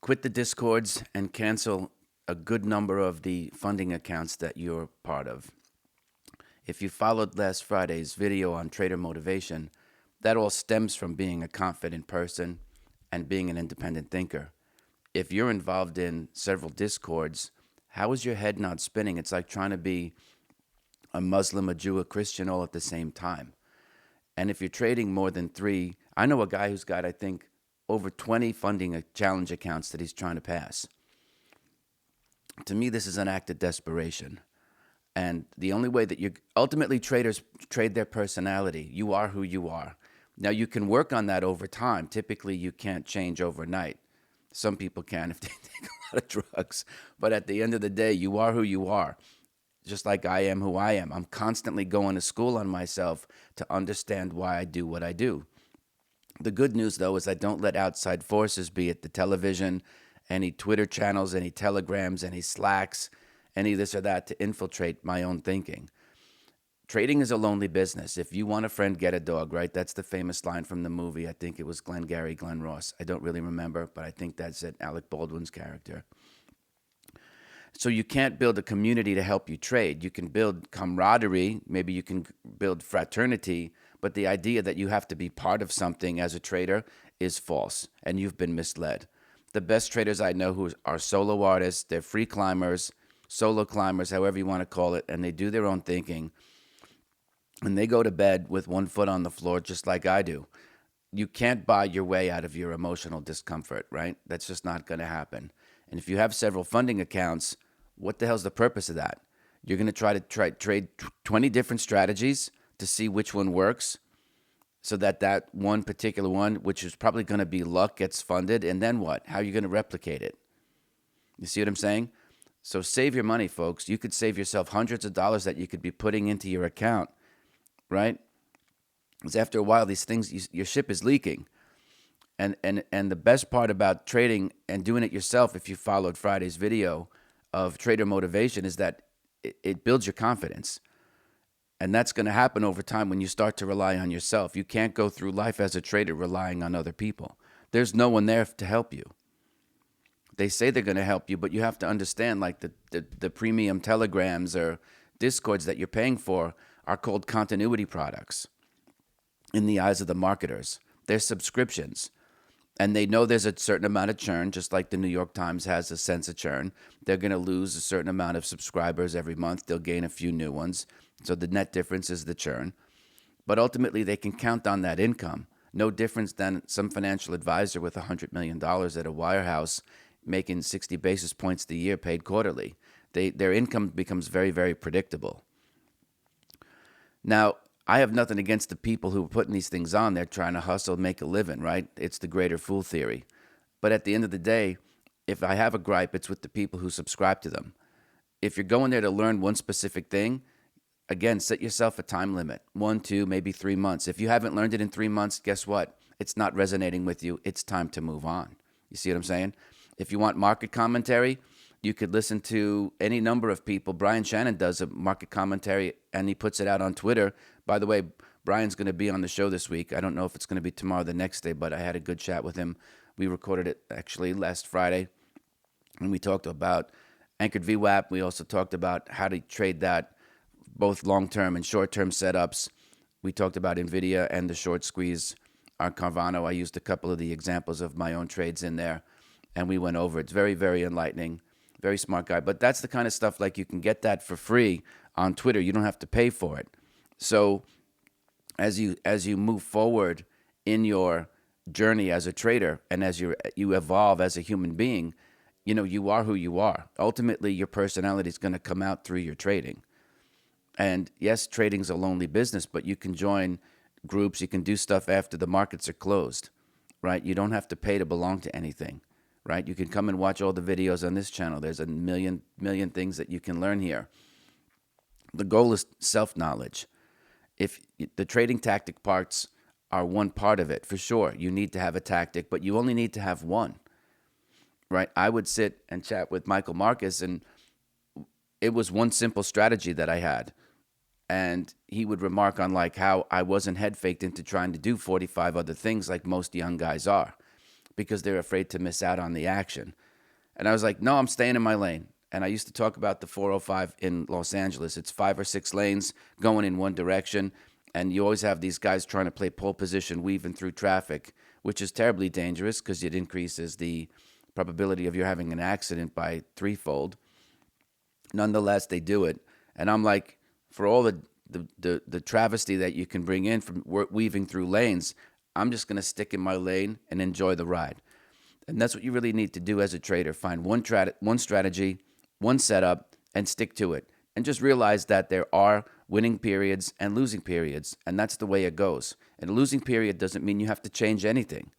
Quit the discords and cancel a good number of the funding accounts that you're part of. If you followed last Friday's video on trader motivation, that all stems from being a confident person and being an independent thinker. If you're involved in several discords, how is your head not spinning? It's like trying to be a Muslim, a Jew, a Christian all at the same time. And if you're trading more than three, I know a guy who's got, I think, over 20 funding challenge accounts that he's trying to pass. To me, this is an act of desperation. And the only way that you ultimately traders trade their personality. You are who you are. Now, you can work on that over time. Typically, you can't change overnight. Some people can if they take a lot of drugs. But at the end of the day, you are who you are. Just like I am who I am. I'm constantly going to school on myself to understand why I do what I do. The good news, though, is I don't let outside forces, be it the television, any Twitter channels, any telegrams, any Slacks, any this or that, to infiltrate my own thinking. Trading is a lonely business. If you want a friend, get a dog, right? That's the famous line from the movie. I think it was Glengarry Glen Ross. I don't really remember, but I think that's it, Alec Baldwin's character. So you can't build a community to help you trade. You can build camaraderie, maybe you can build fraternity, but the idea that you have to be part of something as a trader is false, and you've been misled. The best traders I know who are solo artists, they're free climbers, solo climbers, however you want to call it, and they do their own thinking, and they go to bed with one foot on the floor just like I do. You can't buy your way out of your emotional discomfort, right? That's just not going to happen. And if you have several funding accounts, what the hell's the purpose of that? You're going to try to trade 20 different strategies to see which one works, so that one particular one, which is probably going to be luck, gets funded. And then what? How are you going to replicate it? You see what I'm saying? So save your money, folks. You could save yourself hundreds of dollars that you could be putting into your account, right? Because after a while, these things, your ship is leaking. And the best part about trading and doing it yourself, if you followed Friday's video of trader motivation, is that it builds your confidence. And that's going to happen over time when you start to rely on yourself. You can't go through life as a trader relying on other people. There's no one there to help you. They say they're going to help you, but you have to understand, like the premium telegrams or discords that you're paying for are called continuity products in the eyes of the marketers. They're subscriptions. And they know there's a certain amount of churn, just like the New York Times has a sense of churn. They're going to lose a certain amount of subscribers every month. They'll gain a few new ones. So the net difference is the churn. But ultimately, they can count on that income. No difference than some financial advisor with $100 million at a wirehouse making 60 basis points a year paid quarterly. Their income becomes very, very predictable. Now, I have nothing against the people who are putting these things on. They're trying to hustle, make a living, right? It's the greater fool theory. But at the end of the day, if I have a gripe, it's with the people who subscribe to them. If you're going there to learn one specific thing, again, set yourself a time limit, 1, 2, maybe 3 months. If you haven't learned it in 3 months, guess what? It's not resonating with you. It's time to move on. You see what I'm saying? If you want market commentary, you could listen to any number of people. Brian Shannon does a market commentary, and he puts it out on Twitter. By the way, Brian's going to be on the show this week. I don't know if it's going to be tomorrow or the next day, but I had a good chat with him. We recorded it actually last Friday, and we talked about anchored VWAP. We also talked about how to trade that, both long-term and short-term setups. We talked about NVIDIA and the short squeeze on Carvana. I used a couple of the examples of my own trades in there, and we went over it. It's very, very enlightening. Very smart guy. But that's the kind of stuff, like, you can get that for free on Twitter. You don't have to pay for it. So as you move forward in your journey as a trader, and as you evolve as a human being, you are who you are. Ultimately, your personality is going to come out through your trading. And yes, trading's a lonely business, but you can join groups. You can do stuff after the markets are closed, right? You don't have to pay to belong to anything, right? You can come and watch all the videos on this channel. There's a million things that you can learn here. The goal is self-knowledge. If the trading tactic parts are one part of it, for sure, you need to have a tactic, but you only need to have one, right? I would sit and chat with Michael Marcus, and it was one simple strategy that I had. And he would remark on, like, how I wasn't head faked into trying to do 45 other things like most young guys are. because they're afraid to miss out on the action. And I was like, no, I'm staying in my lane. And I used to talk about the 405 in Los Angeles. It's 5 or 6 lanes going in one direction. And you always have these guys trying to play pole position, weaving through traffic, which is terribly dangerous because it increases the probability of you having an accident by threefold. Nonetheless, they do it. And I'm like, for all the travesty that you can bring in from weaving through lanes, I'm just going to stick in my lane and enjoy the ride. And that's what you really need to do as a trader. Find one strategy, one setup, and stick to it. And just realize that there are winning periods and losing periods, and that's the way it goes. And a losing period doesn't mean you have to change anything.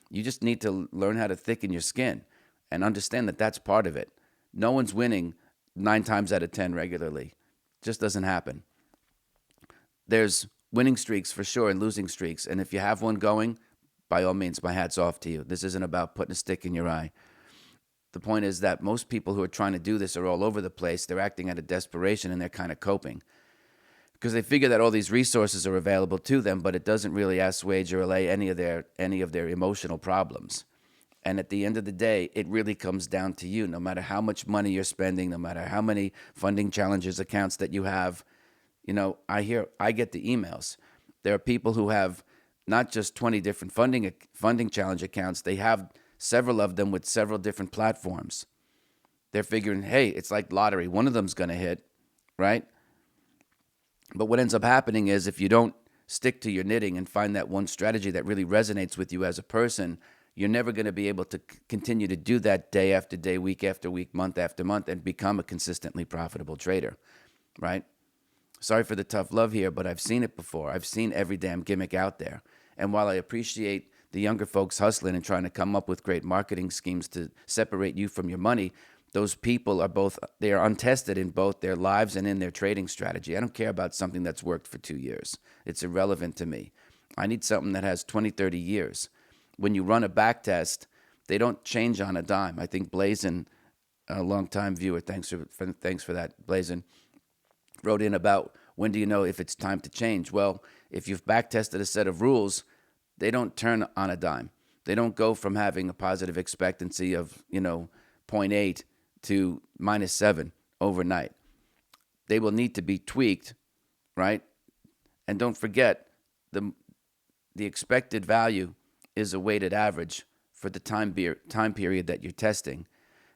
You just need to learn how to thicken your skin and understand that that's part of it. No one's winning 9 times out of 10 regularly. It just doesn't happen. There's winning streaks for sure and losing streaks. And if you have one going, by all means, my hat's off to you. This isn't about putting a stick in your eye. The point is that most people who are trying to do this are all over the place. They're acting out of desperation and they're kind of coping because they figure that all these resources are available to them, but it doesn't really assuage or allay any of their emotional problems. And at the end of the day, it really comes down to you. No matter how much money you're spending, no matter how many funding challenges accounts that you have, I get the emails. There are people who have not just 20 different funding challenge accounts. They have several of them with several different platforms. They're figuring, hey, it's like lottery. One of them's going to hit, right? But what ends up happening is if you don't stick to your knitting and find that one strategy that really resonates with you as a person, you're never going to be able to continue to do that day after day, week after week, month after month, and become a consistently profitable trader, right? Sorry for the tough love here, but I've seen it before. I've seen every damn gimmick out there. And while I appreciate the younger folks hustling and trying to come up with great marketing schemes to separate you from your money, those people they are untested in both their lives and in their trading strategy. I don't care about something that's worked for 2 years. It's irrelevant to me. I need something that has 20, 30 years. When you run a back test, they don't change on a dime. I think Blazin, a long-time viewer, thanks for that, Blazin, wrote in about when do you know if it's time to change? Well, if you've back tested a set of rules, they don't turn on a dime. They don't go from having a positive expectancy of, 0.8 to -7 overnight. They will need to be tweaked, right? And don't forget, the expected value is a weighted average for the time period that you're testing.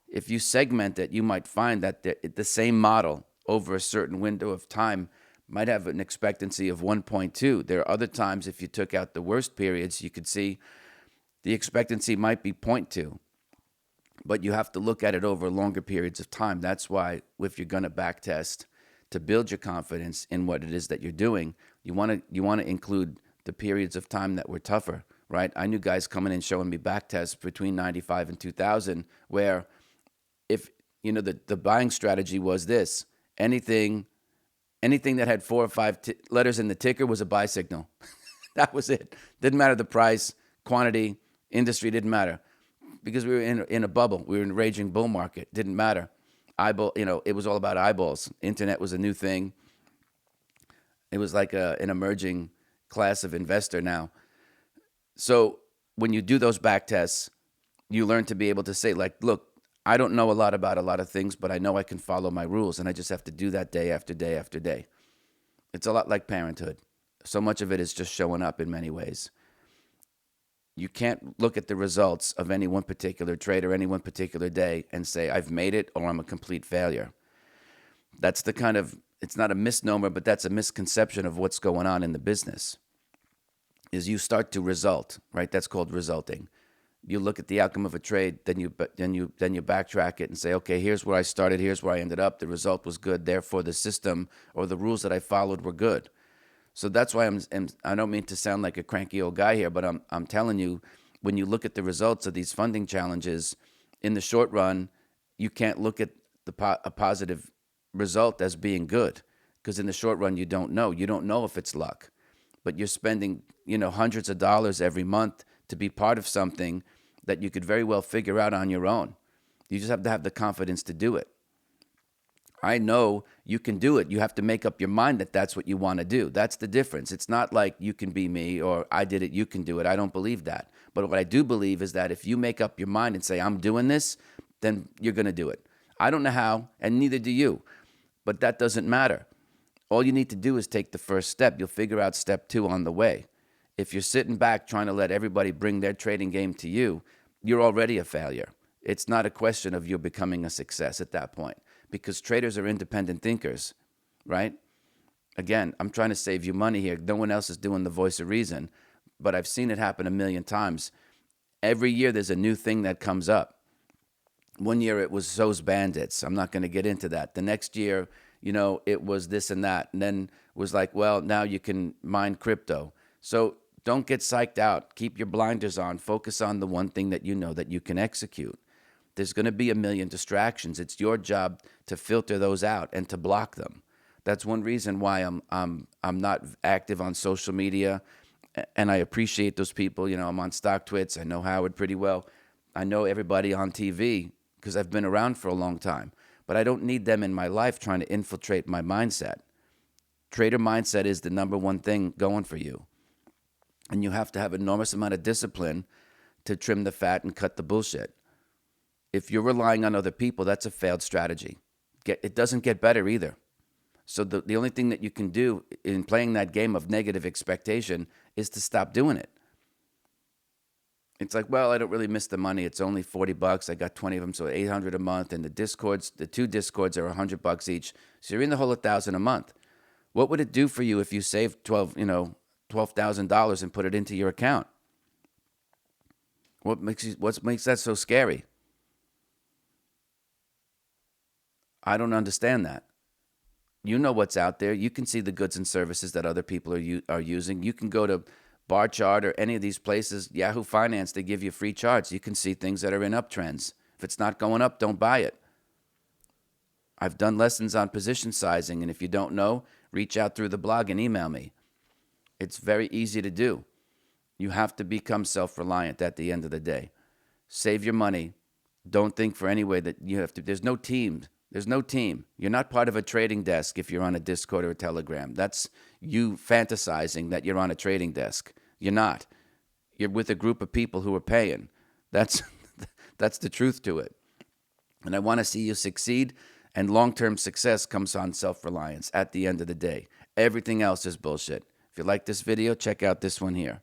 If you segment it, you might find that the same model over a certain window of time might have an expectancy of 1.2. There are other times, if you took out the worst periods, you could see the expectancy might be 0.2. But you have to look at it over longer periods of time. That's why if you're going to back test to build your confidence in what it is that you're doing, you want to include the periods of time that were tougher, right? I knew guys coming in showing me back tests between 95 and 2000 where if, the buying strategy was this, anything that had 4 or 5 letters in the ticker was a buy signal. That was it. Didn't matter the price, quantity, industry, didn't matter. Because we were in a bubble. We were in a raging bull market. Didn't matter. It was all about eyeballs. Internet was a new thing. It was like an emerging class of investor now. So when you do those back tests, you learn to be able to say, like, look, I don't know a lot about a lot of things, but I know I can follow my rules, and I just have to do that day after day after day. It's a lot like parenthood. So much of it is just showing up in many ways. You can't look at the results of any one particular trade or any one particular day and say, I've made it or I'm a complete failure. That's it's not a misnomer, but that's a misconception of what's going on in the business. Is you start to result, right? That's called resulting. You look at the outcome of a trade, then you backtrack it and say, okay, here's where I started, here's where I ended up. The result was good, therefore the system or the rules that I followed were good. So that's why I don't mean to sound like a cranky old guy here, but I'm telling you, when you look at the results of these funding challenges, in the short run, you can't look at a positive result as being good, because in the short run, you don't know. You don't know if it's luck, but you're spending hundreds of dollars every month to be part of something that you could very well figure out on your own. You just have to have the confidence to do it. I know you can do it. You have to make up your mind that that's what you want to do. That's the difference. It's not like you can be me or I did it, you can do it. I don't believe that. But what I do believe is that if you make up your mind and say, I'm doing this, then you're going to do it. I don't know how, and neither do you. But that doesn't matter. All you need to do is take the first step. You'll figure out step 2 on the way. If you're sitting back trying to let everybody bring their trading game to you, you're already a failure. It's not a question of you becoming a success at that point, because traders are independent thinkers, right? Again, I'm trying to save you money here. No one else is doing the voice of reason, but I've seen it happen a million times. Every year there's a new thing that comes up. One year it was So's Bandits. I'm not going to get into that. The next year, it was this and that. And then was like, well, now you can mine crypto. So don't get psyched out. Keep your blinders on. Focus on the one thing that you know that you can execute. There's going to be a million distractions. It's your job to filter those out and to block them. That's one reason why I'm not active on social media, and I appreciate those people. I'm on StockTwits. I know Howard pretty well. I know everybody on TV because I've been around for a long time. But I don't need them in my life trying to infiltrate my mindset. Trader mindset is the number one thing going for you. And you have to have an enormous amount of discipline to trim the fat and cut the bullshit. If you're relying on other people, that's a failed strategy. It doesn't get better either. So the only thing that you can do in playing that game of negative expectation is to stop doing it. It's like, well, I don't really miss the money. It's only $40. I got 20 of them, so $800 a month. And the 2 discords are $100 each. So you're in the hole $1,000 a month. What would it do for you if you saved $12,000 and put it into your account? What makes that so scary? I don't understand that. You know what's out there. You can see the goods and services that other people are using. You can go to Bar Chart or any of these places, Yahoo Finance, they give you free charts. You can see things that are in uptrends. If it's not going up, don't buy it. I've done lessons on position sizing, and if you don't know, reach out through the blog and email me. It's very easy to do. You have to become self-reliant at the end of the day. Save your money. Don't think for any way that you have to. There's no team. There's no team. You're not part of a trading desk if you're on a Discord or a Telegram. That's you fantasizing that you're on a trading desk. You're not. You're with a group of people who are paying. That's the truth to it. And I want to see you succeed, and long-term success comes on self-reliance at the end of the day. Everything else is bullshit. If you like this video, check out this one here.